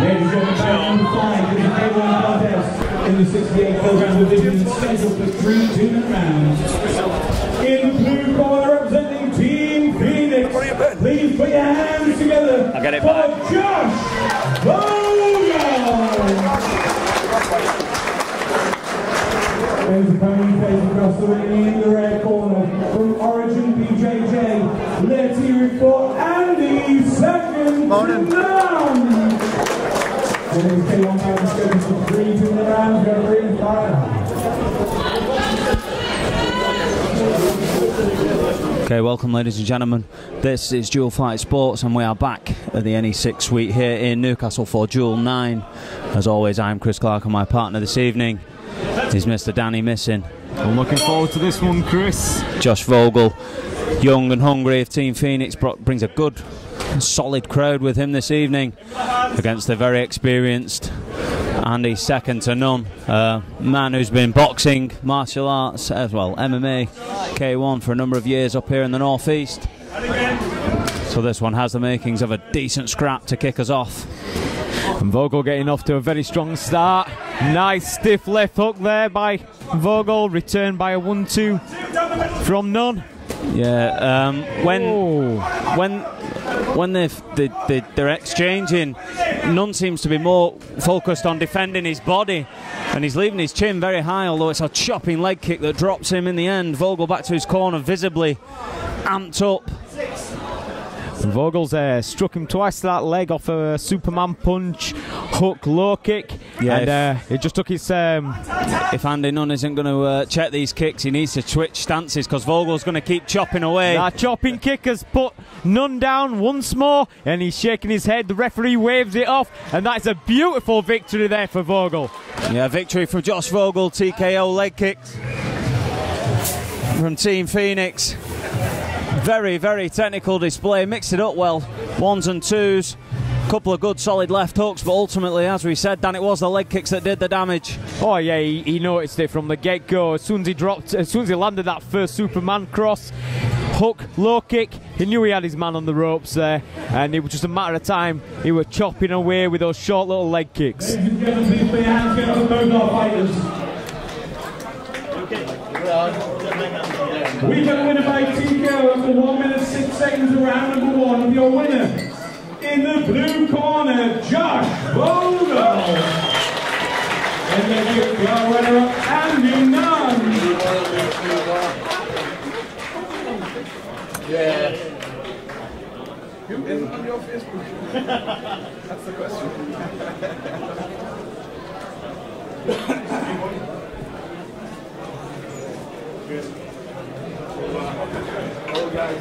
Ladies and gentlemen, number 5 is the K1 contest in the 68 kg division, scheduled for 3 tournament rounds. In the blue corner, representing Team Phoenix, please put your hands together for Josh VOGEL. There's a pony face across the ring in the red corner from Origin BJJ. Let's hear it for Andy, second to NUNN. There's K1 pound scheduled for 3 tournament rounds. We're going to bring fire. Okay, welcome ladies and gentlemen. This is Dual Fight Sports and we are back at the NE6 suite here in Newcastle for Duel 9. As always, I'm Chris Clarke and my partner this evening is Mr. Danny Missin. I'm looking forward to this one, Chris. Josh VOGEL, young and hungry of Team Phoenix, brings a good, solid crowd with him this evening against the very experienced Andy, second to none. Man who's been boxing, martial arts, as well MMA, K1 for a number of years up here in the northeast. So this one has the makings of a decent scrap to kick us off. And VOGEL getting off to a very strong start. Nice stiff left hook there by VOGEL, returned by a 1-2 from NUNN. Yeah, when they're exchanging, NUNN seems to be more focused on defending his body, and he's leaving his chin very high, although it's a chopping leg kick that drops him in the end. VOGEL back to his corner, visibly amped up. And VOGEL's struck him twice to that leg off a Superman punch, hook, low kick. Yeah, and it just took his... If Andy NUNN isn't going to check these kicks, he needs to switch stances because VOGEL's going to keep chopping away. That chopping kick has put NUNN down once more, and he's shaking his head. The referee waves it off, and that's a beautiful victory there for VOGEL. Yeah, victory for Josh VOGEL, TKO leg kicks from Team Phoenix. Very, very technical display, mixed it up well, 1s and 2s, couple of good solid left hooks, but ultimately, as we said, Dan, it was the leg kicks that did the damage. Oh yeah, he noticed it from the get-go. As soon as he landed that first Superman cross, hook, low kick, he knew he had his man on the ropes there, and it was just a matter of time. He was chopping away with those short little leg kicks. Ladies and gentlemen, please put your hands together for both our fighters. We got a winner by TKO after 1 minute 6 seconds of round number 1. Your winner in the blue corner, Josh VOGEL. And then your runner-up, Andy NUNN. Yeah. Who isn't on your Facebook? That's the question. Oh, guys.